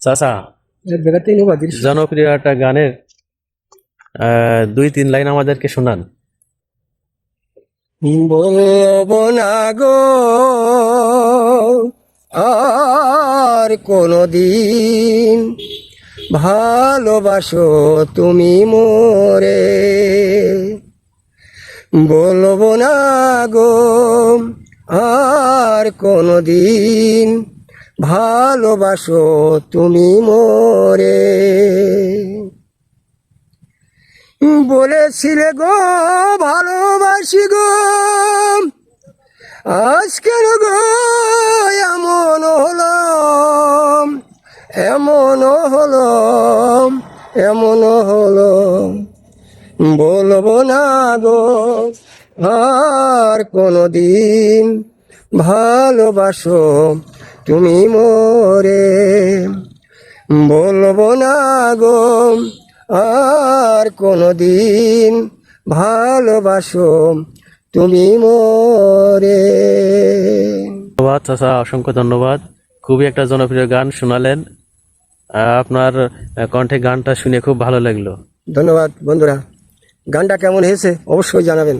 চাচা, জনপ্রিয় একটা গানের 2-3 লাইন আমাদেরকে শোনান। বলবো না গো আর কোনদিন, ভালোবাসো তুমি মোরে। বলবো না গো আর কোনদিন, ভালোবাসো তুমি মোরে। বলেছিলে গো ভালোবাসি গো, আজকের গো এমন হলো, এমন হলো, এমন হলো। বলবো না গো আর কোনদিন, ভালোবাসো তুমি মোরে। বলবো না গো আর কোনদিন, ভালোবাসো তুমি মোরে। ধন্যবাদ চাচা, অসংখ্য ধন্যবাদ। খুবই একটা জনপ্রিয় গান শোনালেন। আপনার কণ্ঠে গানটা শুনে খুব ভালো লাগলো। ধন্যবাদ বন্ধুরা, গানটা কেমন হয়েছে অবশ্যই জানাবেন।